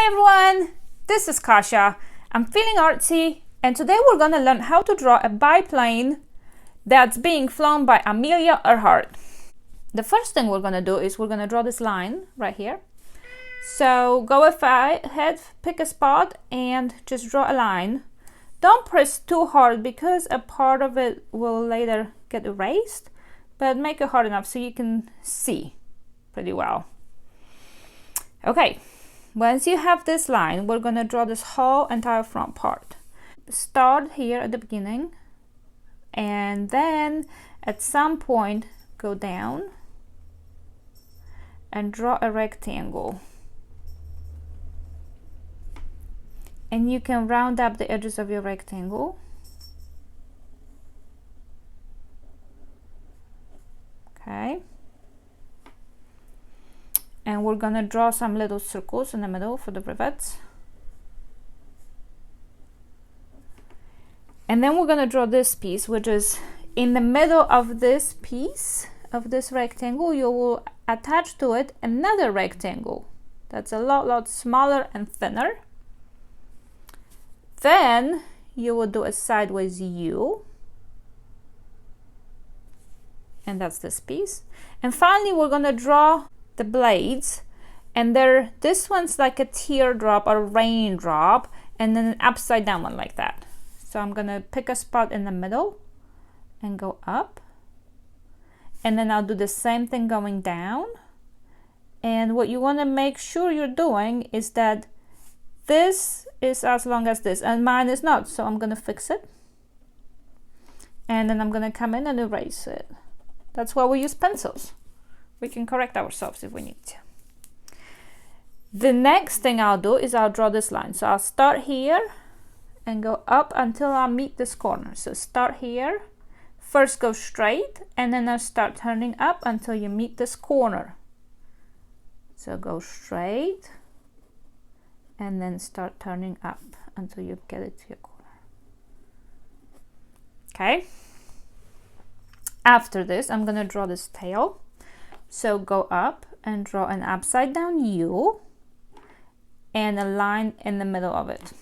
Hi everyone, this is Kasia. I'm feeling artsy, and today we're going to learn how to draw a biplane that's being flown by Amelia Earhart. The first thing we're going to do is we're going to draw this line right here. So go ahead, pick a spot and just draw a line. Don't press too hard because a part of it will later get erased, but make it hard enough so you can see pretty well. Okay. Once you have this line, we're going to draw this whole entire front part. Start here at the beginning and then at some point go down and draw a rectangle. And you can round up the edges of your rectangle. Okay. And we're gonna draw some little circles in the middle for the rivets. And then we're gonna draw this piece, which is in the middle of this piece of this rectangle. You will attach to it another rectangle that's a lot smaller and thinner. Then you will do a sideways U, and that's this piece. And finally we're gonna draw the blades, and this one's like a teardrop or raindrop, and then an upside down one like that. So I'm gonna pick a spot in the middle and go up, and then I'll do the same thing going down. And what you want to make sure you're doing is that this is as long as this, and mine is not, so I'm gonna fix it, and then I'm gonna come in and erase it. That's why we use pencils. We can correct ourselves if we need to. The next thing I'll do is I'll draw this line. So I'll start here and go up until I meet this corner. So start here, first go straight, and then I'll start turning up until you meet this corner. So go straight and then start turning up until you get it to your corner. Okay. After this, I'm gonna draw this tail. So go up and draw an upside down U and a line in the middle of it.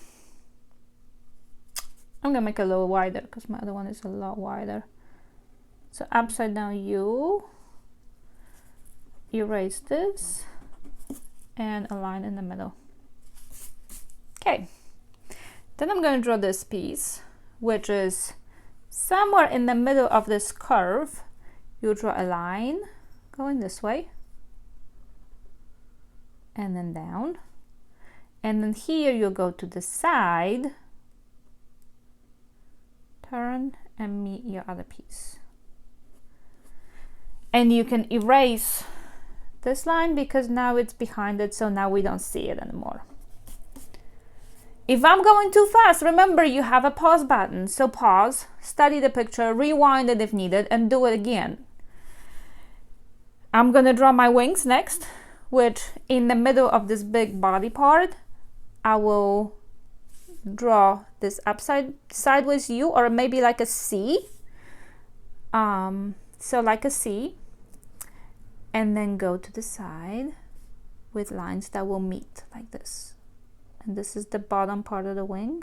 I'm gonna make it a little wider because my other one is a lot wider. So upside down U, erase this, and a line in the middle. Okay, then I'm gonna draw this piece, which is somewhere in the middle of this curve. You draw a line going this way and then down, and then here you go to the side, turn and meet your other piece. And you can erase this line because now it's behind it, so now we don't see it anymore. If I'm going too fast, remember you have a pause button, so pause, study the picture, rewind it if needed, and do it again. I'm gonna draw my wings next, which in the middle of this big body part, I will draw this sideways U, or maybe like a C. So like a C, and then go to the side with lines that will meet like this. And this is the bottom part of the wing.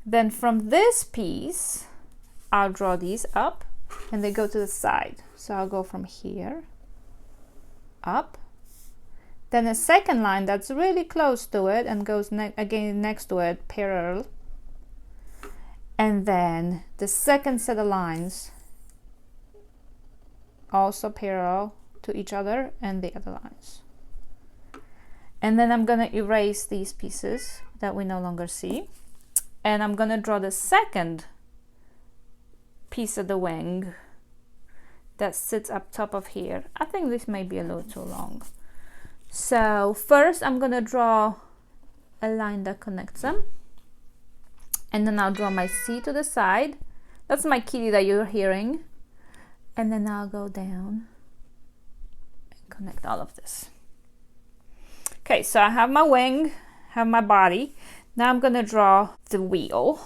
Then from this piece, I'll draw these up and they go to the side. So I'll go from here up, then a second line that's really close to it and goes again next to it, parallel, and then the second set of lines also parallel to each other and the other lines. And then I'm gonna erase these pieces that we no longer see, and I'm gonna draw the second piece of the wing that sits up top of here. I think this may be a little too long. So first I'm gonna draw a line that connects them, and then I'll draw my C to the side. That's my kitty that you're hearing. And then I'll go down and connect all of this. Okay, so I have my wing, have my body. Now I'm gonna draw the wheel.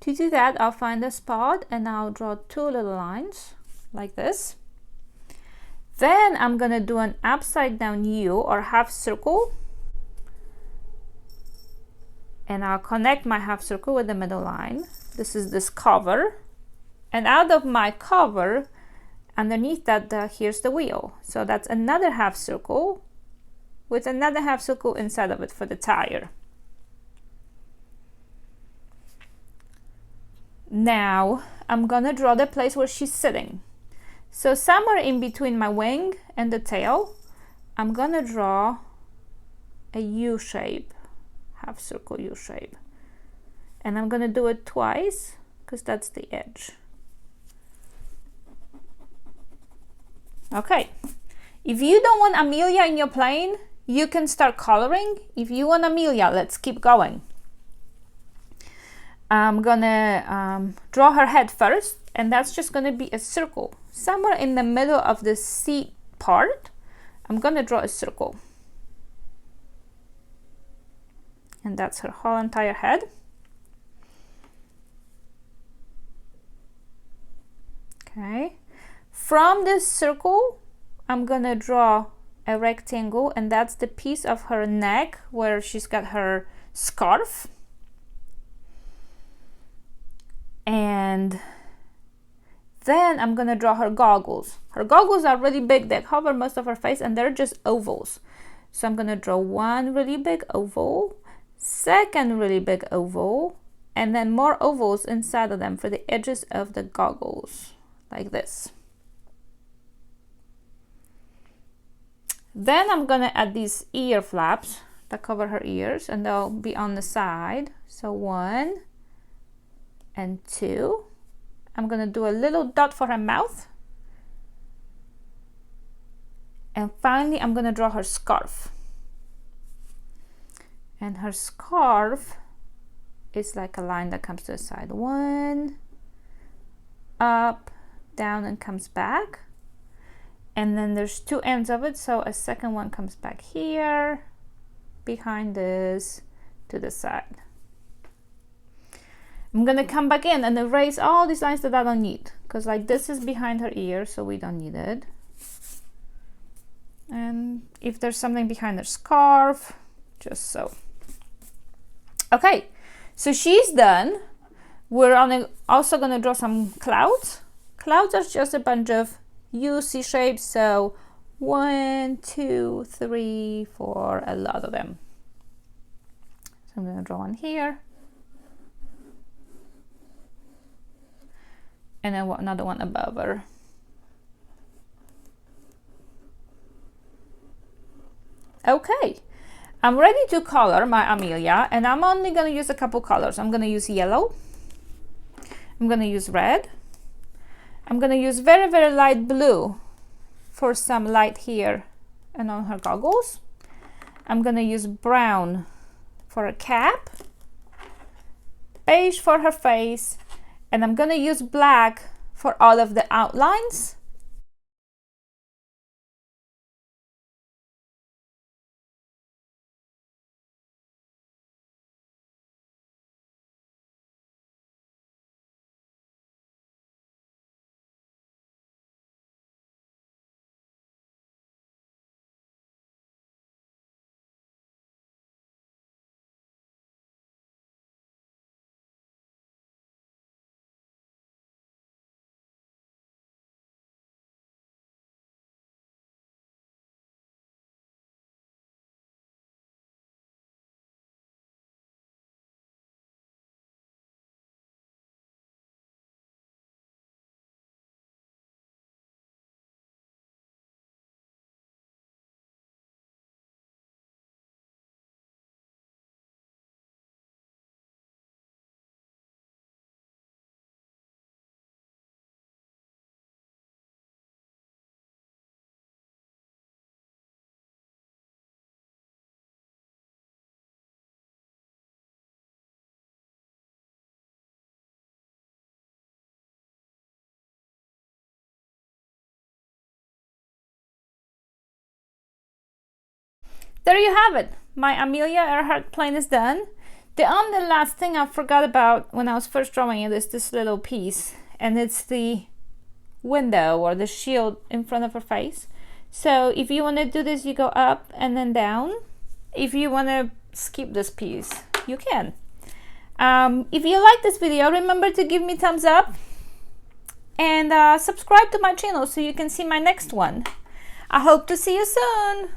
To do that, I'll find a spot and I'll draw two little lines like this. Then I'm gonna do an upside down U or half circle And I'll connect my half circle with the middle line. This is this cover. And out of my cover, underneath that, here's the wheel. So that's another half circle with another half circle inside of it for the tire. Now I'm gonna draw the place where she's sitting. So somewhere in between my wing and the tail, I'm gonna draw a U shape, half circle U shape. And I'm gonna do it twice because that's the edge. Okay, if you don't want Amelia in your plane, you can start coloring. If you want Amelia, let's keep going. I'm gonna draw her head first, and that's just gonna be a circle. Somewhere in the middle of the seat part, I'm gonna draw a circle. And that's her whole entire head. Okay. From this circle, I'm gonna draw a rectangle, and that's the piece of her neck where she's got her scarf. And then I'm gonna draw her goggles. Her goggles are really big, they cover most of her face, and they're just ovals. So I'm gonna draw one really big oval, second really big oval, and then more ovals inside of them for the edges of the goggles, like this. Then I'm gonna add these ear flaps that cover her ears, and they'll be on the side. So 1 and 2. I'm gonna do a little dot for her mouth. And finally, I'm gonna draw her scarf. And her scarf is like a line that comes to the side. 1, up, down, and comes back. And then there's 2 ends of it, so a second one comes back here, behind this, to the side. I'm gonna come back in and erase all these lines that I don't need, because like this is behind her ear, so we don't need it. And if there's something behind her scarf, just so. Okay, so she's done. We're also gonna draw some clouds. Clouds are just a bunch of U-C shapes, so 1, 2, 3, 4, a lot of them. So I'm gonna draw one here. And then another one above her. Okay, I'm ready to color my Amelia, and I'm only gonna use a couple colors. I'm gonna use yellow, I'm gonna use red, I'm gonna use very, very light blue for some light here and on her goggles. I'm gonna use brown for a cap, beige for her face, and I'm gonna use black for all of the outlines. There you have it. My Amelia Earhart plane is done. The only last thing I forgot about when I was first drawing it is this little piece, and it's the window or the shield in front of her face. So if you want to do this, you go up and then down. If you want to skip this piece, you can. If you like this video, remember to give me thumbs up and subscribe to my channel so you can see my next one. I hope to see you soon.